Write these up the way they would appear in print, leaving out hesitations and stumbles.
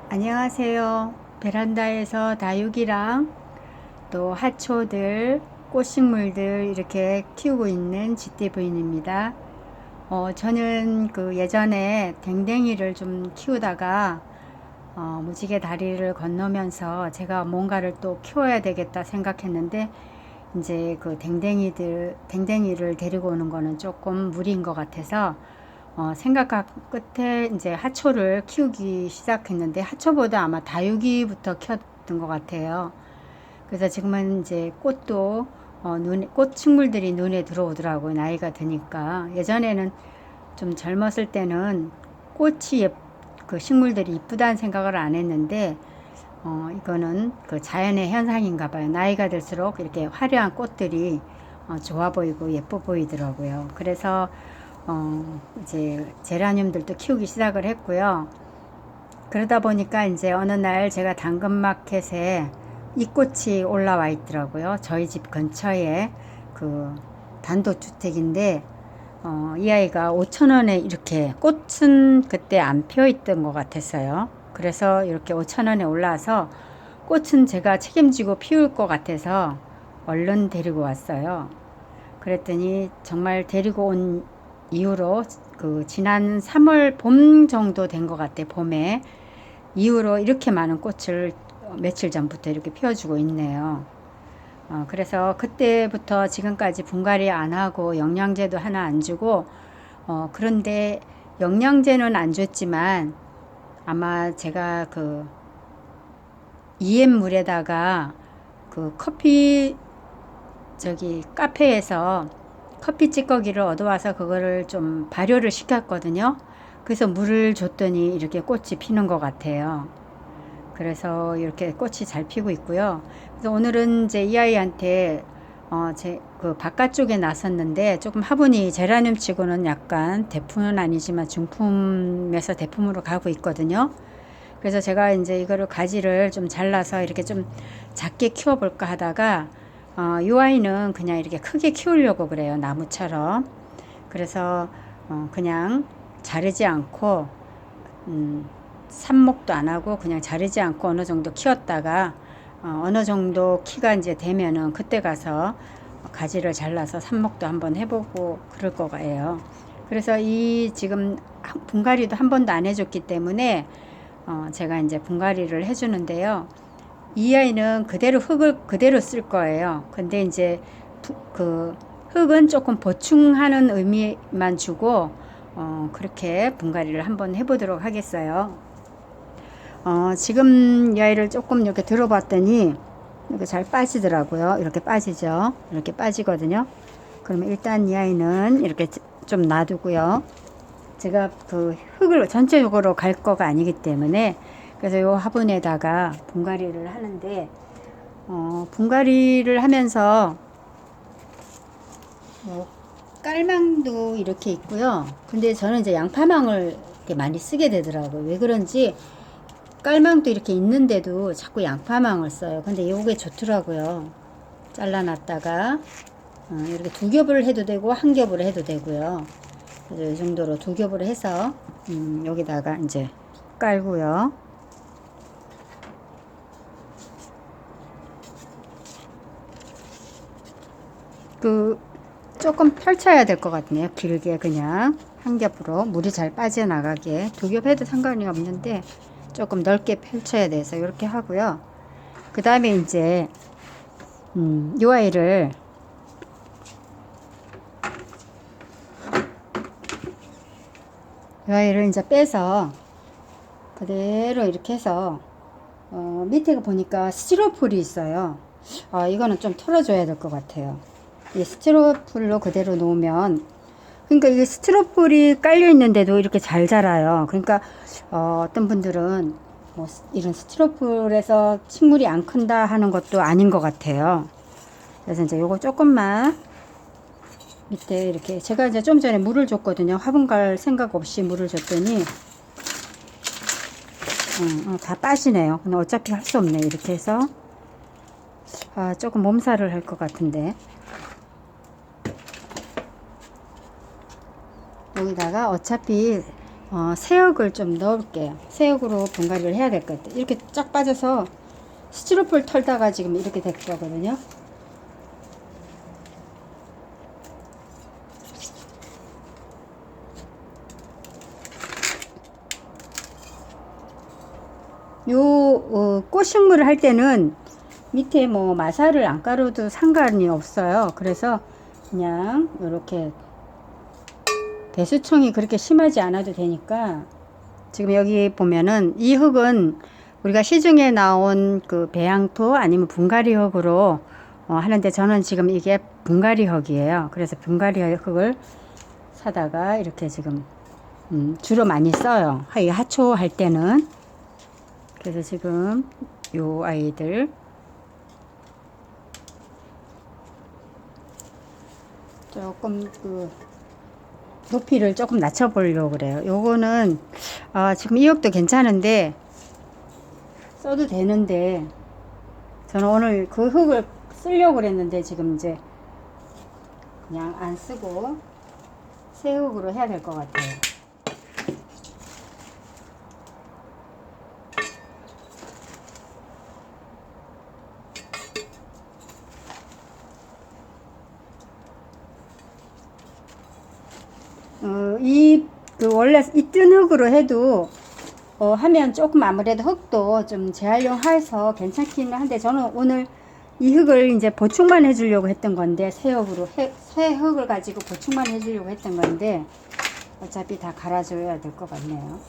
안녕하세요. 베란다에서 다육이랑 또 하초들, 꽃식물들 이렇게 키우고 있는 지대 부인입니다. 저는 그 예전에 댕댕이를 좀 키우다가 무지개 다리를 건너면서 제가 뭔가를 또 키워야 되겠다 생각했는데 이제 그 댕댕이를 데리고 오는 거는 조금 무리인 것 같아서 생각 끝에 이제 하초를 키우기 시작했는데 하초보다 아마 다육이부터 키웠던 것 같아요. 그래서 지금은 이제 꽃도 꽃 식물들이 눈에 들어오더라고요. 나이가 드니까. 예전에는 좀 젊었을 때는 꽃이 그 식물들이 이쁘다는 생각을 안 했는데 이거는 그 자연의 현상인가 봐요. 나이가 들수록 이렇게 화려한 꽃들이 좋아 보이고 예뻐 보이더라고요. 그래서 이제 제라늄들도 키우기 시작을 했고요. 그러다 보니까 이제 어느 날 제가 당근마켓에 이 꽃이 올라와 있더라고요. 저희 집 근처에 그 단독주택인데 이 아이가 5,000원에 이렇게 꽃은 그때 안 피어 있던 것 같았어요. 그래서 이렇게 5,000원에 올라와서 꽃은 제가 책임지고 피울 것 같아서 얼른 데리고 왔어요. 그랬더니 정말 데리고 온 이후로 그 지난 3월 봄 정도 된 것 같아. 봄에 이후로 이렇게 많은 꽃을 며칠 전부터 이렇게 피워주고 있네요. 그래서 그때부터 지금까지 분갈이 안 하고 영양제도 하나 안 주고 그런데 영양제는 안 줬지만 아마 제가 그 EM 물에다가 그 커피 저기 카페에서 커피 찌꺼기를 얻어와서 그거를 좀 발효를 시켰거든요. 그래서 물을 줬더니 이렇게 꽃이 피는 것 같아요. 그래서 이렇게 꽃이 잘 피고 있고요. 그래서 오늘은 이제 이 아이한테 제 그 바깥쪽에 나섰는데 조금 화분이 제라늄 치고는 약간 대품은 아니지만 중품에서 대품으로 가고 있거든요. 그래서 제가 이제 이거를 가지를 좀 잘라서 이렇게 좀 작게 키워볼까 하다가 이 아이는 그냥 이렇게 크게 키우려고 그래요. 나무처럼. 그래서 그냥 자르지 않고 삽목도 안 하고 그냥 자르지 않고 어느 정도 키웠다가 어느 정도 키가 이제 되면은 그때 가서 가지를 잘라서 삽목도 한번 해보고 그럴 거예요. 그래서 이 지금 분갈이도 한 번도 안 해줬기 때문에 제가 이제 분갈이를 해주는데요. 이 아이는 그대로 흙을 그대로 쓸 거예요. 근데 이제 그 흙은 조금 보충하는 의미만 주고 그렇게 분갈이를 한번 해보도록 하겠어요. 지금 이 아이를 조금 이렇게 들어봤더니 이렇게 잘 빠지더라고요. 이렇게 빠지죠. 이렇게 빠지거든요. 그러면 일단 이 아이는 이렇게 좀 놔두고요. 제가 그 흙을 전체적으로 갈 거가 아니기 때문에 그래서 요 화분에다가 분갈이를 하는데 분갈이를 하면서 깔망도 이렇게 있고요. 근데 저는 이제 양파망을 이렇게 많이 쓰게 되더라고요. 왜 그런지 깔망도 이렇게 있는데도 자꾸 양파망을 써요. 근데 이게 좋더라고요. 잘라놨다가 이렇게 두 겹을 해도 되고 한 겹으로 해도 되고요. 그래서 이 정도로 두 겹으로 해서 여기다가 이제 깔고요. 그 조금 펼쳐야 될 것 같네요. 길게 그냥 한 겹으로 물이 잘 빠져나가게 두 겹 해도 상관이 없는데 조금 넓게 펼쳐야 돼서 이렇게 하고요. 그 다음에 이제 이 아이를 이 아이를 이제 빼서 그대로 이렇게 해서 밑에 보니까 스티로폴이 있어요. 이거는 좀 털어줘야 될 것 같아요. 이 스티로폴로 그대로 놓으면 그러니까 이게 스티로폴이 깔려 있는데도 이렇게 잘 자라요. 그러니까 어떤 분들은 뭐 이런 스티로폴에서 식물이 안 큰다 하는 것도 아닌 것 같아요. 그래서 이제 요거 조금만 밑에 이렇게 제가 이제 좀 전에 물을 줬거든요. 화분 갈 생각 없이 물을 줬더니 다 빠지네요. 근데 어차피 할 수 없네. 이렇게 해서 조금 몸살을 할 것 같은데 여기다가 어차피 새흙을 좀 넣을게요. 새흙으로 분갈이를 해야 될 것 같아요. 이렇게 쫙 빠져서 스티로폴 털다가 지금 이렇게 됐거든요. 꽃식물을 할 때는 밑에 뭐 마사를 안 깔아도 상관이 없어요. 그래서 그냥 이렇게 배수청이 그렇게 심하지 않아도 되니까, 지금 여기 보면은 이 흙은 우리가 시중에 나온 그 배양토 아니면 분갈이 흙으로 하는데, 저는 지금 이게 분갈이 흙이에요. 그래서 분갈이 흙을 사다가 이렇게 지금 주로 많이 써요. 하초 할 때는. 그래서 지금 요 아이들 조금 그 높이를 조금 낮춰 보려고 그래요. 요거는 지금 이 흙도 괜찮은데 써도 되는데, 저는 오늘 그 흙을 쓰려고 그랬는데 지금 이제 그냥 안 쓰고 새 흙으로 해야 될 것 같아요. 원래 이 뜬 흙으로 해도 하면 조금 아무래도 흙도 좀 재활용해서 괜찮기는 한데, 저는 오늘 이 흙을 이제 보충만 해주려고 했던 건데, 새 흙을 가지고 보충만 해주려고 했던 건데, 어차피 다 갈아줘야 될 것 같네요.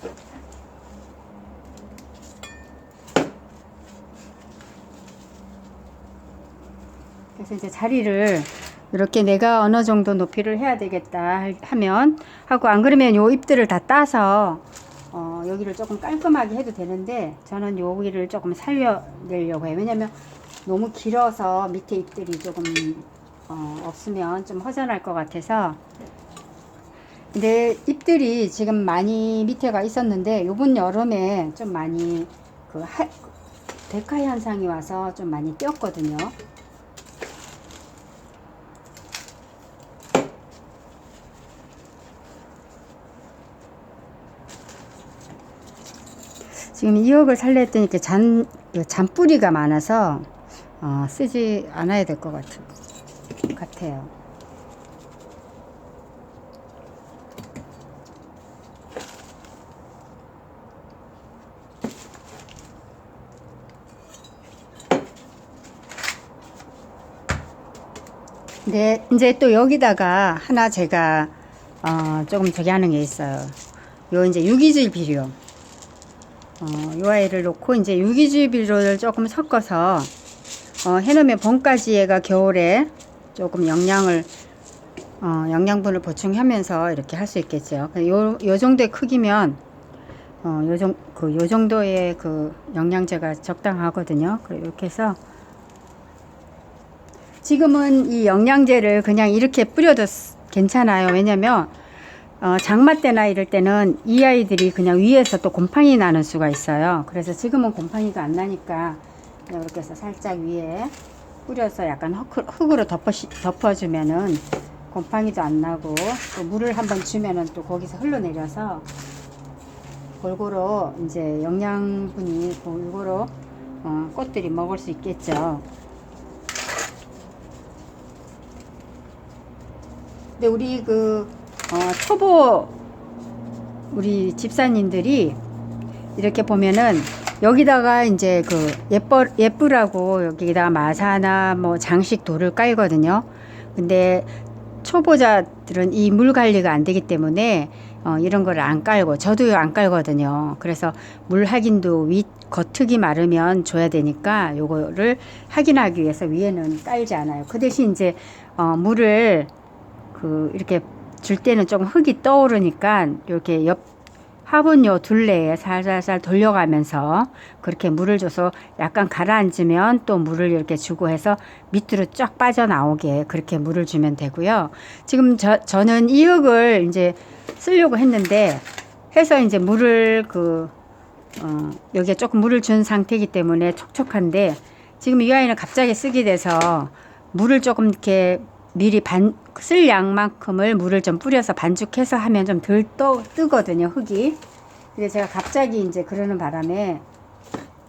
그래서 이제 자리를 이렇게 내가 어느 정도 높이를 해야 되겠다 하면 하고, 안 그러면 요 잎들을 다 따서 여기를 조금 깔끔하게 해도 되는데, 저는 여기를 조금 살려내려고 해요. 왜냐면 너무 길어서 밑에 잎들이 조금 없으면 좀 허전할 것 같아서. 근데 잎들이 지금 많이 밑에가 있었는데, 요번 여름에 좀 많이 데카 현상이 와서 좀 많이 띄었거든요. 지금 이 흙을 살려 했더니 이렇게 잔뿌리가 많아서 쓰지 않아야 될 것 같아요. 네, 이제 또 여기다가 하나 제가 조금 저기 하는 게 있어요. 요 이제 유기질 비료. 요 아이를 놓고 이제 유기질 비료를 조금 섞어서 해놓으면 봄까지 얘가 겨울에 조금 영양분을 보충하면서 이렇게 할 수 있겠죠. 요 정도의 크기면 요 정도의 그 영양제가 적당하거든요. 이렇게 해서 지금은 이 영양제를 그냥 이렇게 뿌려도 괜찮아요. 왜냐면 장마 때나 이럴 때는 이 아이들이 그냥 위에서 또 곰팡이 나는 수가 있어요. 그래서 지금은 곰팡이가 안 나니까 그냥 이렇게 해서 살짝 위에 뿌려서 약간 흙으로 덮어주면은 곰팡이도 안 나고, 또 물을 한번 주면은 또 거기서 흘러내려서 골고루 이제 영양분이 골고루 꽃들이 먹을 수 있겠죠. 근데 우리 초보 우리 집사님들이 이렇게 보면은 여기다가 이제 예쁘라고 여기다가 마사나 뭐 장식 돌을 깔거든요. 근데 초보자들은 이 물 관리가 안 되기 때문에 이런 걸 안 깔고, 저도 안 깔거든요. 그래서 물 확인도 겉흙이 마르면 줘야 되니까 요거를 확인하기 위해서 위에는 깔지 않아요. 그 대신 이제 물을 이렇게 줄 때는 조금 흙이 떠오르니까 이렇게 화분 요 둘레에 살살살 돌려가면서 그렇게 물을 줘서 약간 가라앉으면 또 물을 이렇게 주고 해서 밑으로 쫙 빠져나오게 그렇게 물을 주면 되고요. 지금 저는 이 흙을 이제 쓰려고 했는데, 해서 이제 물을 여기에 조금 물을 준 상태이기 때문에 촉촉한데, 지금 이 아이는 갑자기 쓰게 돼서 물을 조금 이렇게 미리 쓸 양만큼을 물을 좀 뿌려서 반죽해서 하면 좀 덜 뜨거든요, 흙이. 근데 제가 갑자기 이제 그러는 바람에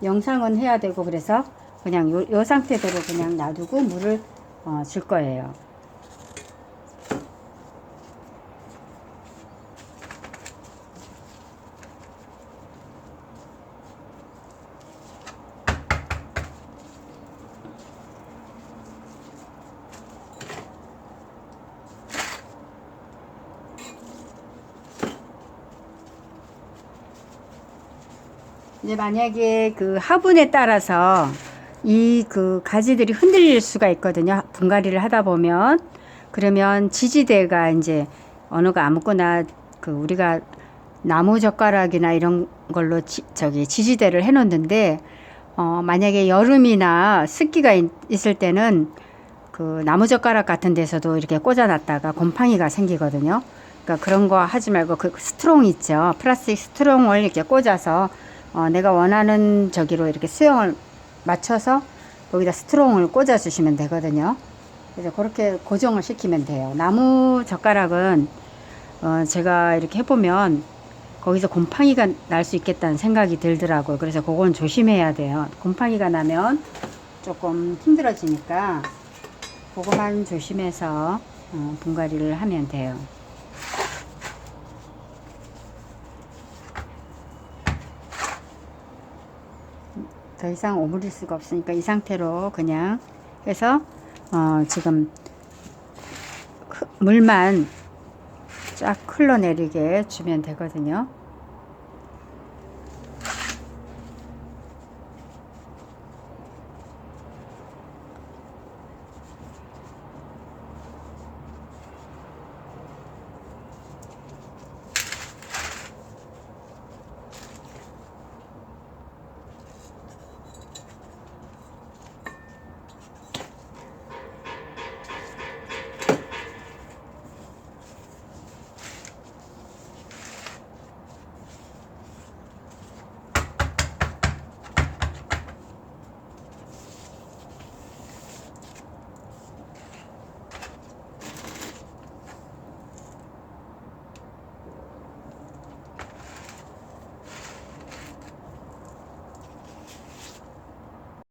영상은 해야 되고 그래서 그냥 요 상태대로 그냥 놔두고 물을 줄 거예요. 이제 만약에 그 화분에 따라서 이 그 가지들이 흔들릴 수가 있거든요. 분갈이를 하다 보면. 그러면 지지대가 이제 어느가 아무거나 그 우리가 나무 젓가락이나 이런 걸로 지지대를 해 놓는데 만약에 여름이나 습기가 있을 때는 그 나무 젓가락 같은 데서도 이렇게 꽂아 놨다가 곰팡이가 생기거든요. 그러니까 그런 거 하지 말고 그 스트롱 있죠. 플라스틱 스트롱을 이렇게 꽂아서 내가 원하는 저기로 이렇게 수영을 맞춰서 거기다 스트롱을 꽂아 주시면 되거든요. 그래서 그렇게 고정을 시키면 돼요. 나무 젓가락은 제가 이렇게 해보면 거기서 곰팡이가 날 수 있겠다는 생각이 들더라고요. 그래서 그건 조심해야 돼요. 곰팡이가 나면 조금 힘들어지니까 그거만 조심해서 분갈이를 하면 돼요. 더 이상 오므릴 수가 없으니까 이 상태로 그냥 해서 지금 물만 쫙 흘러내리게 주면 되거든요.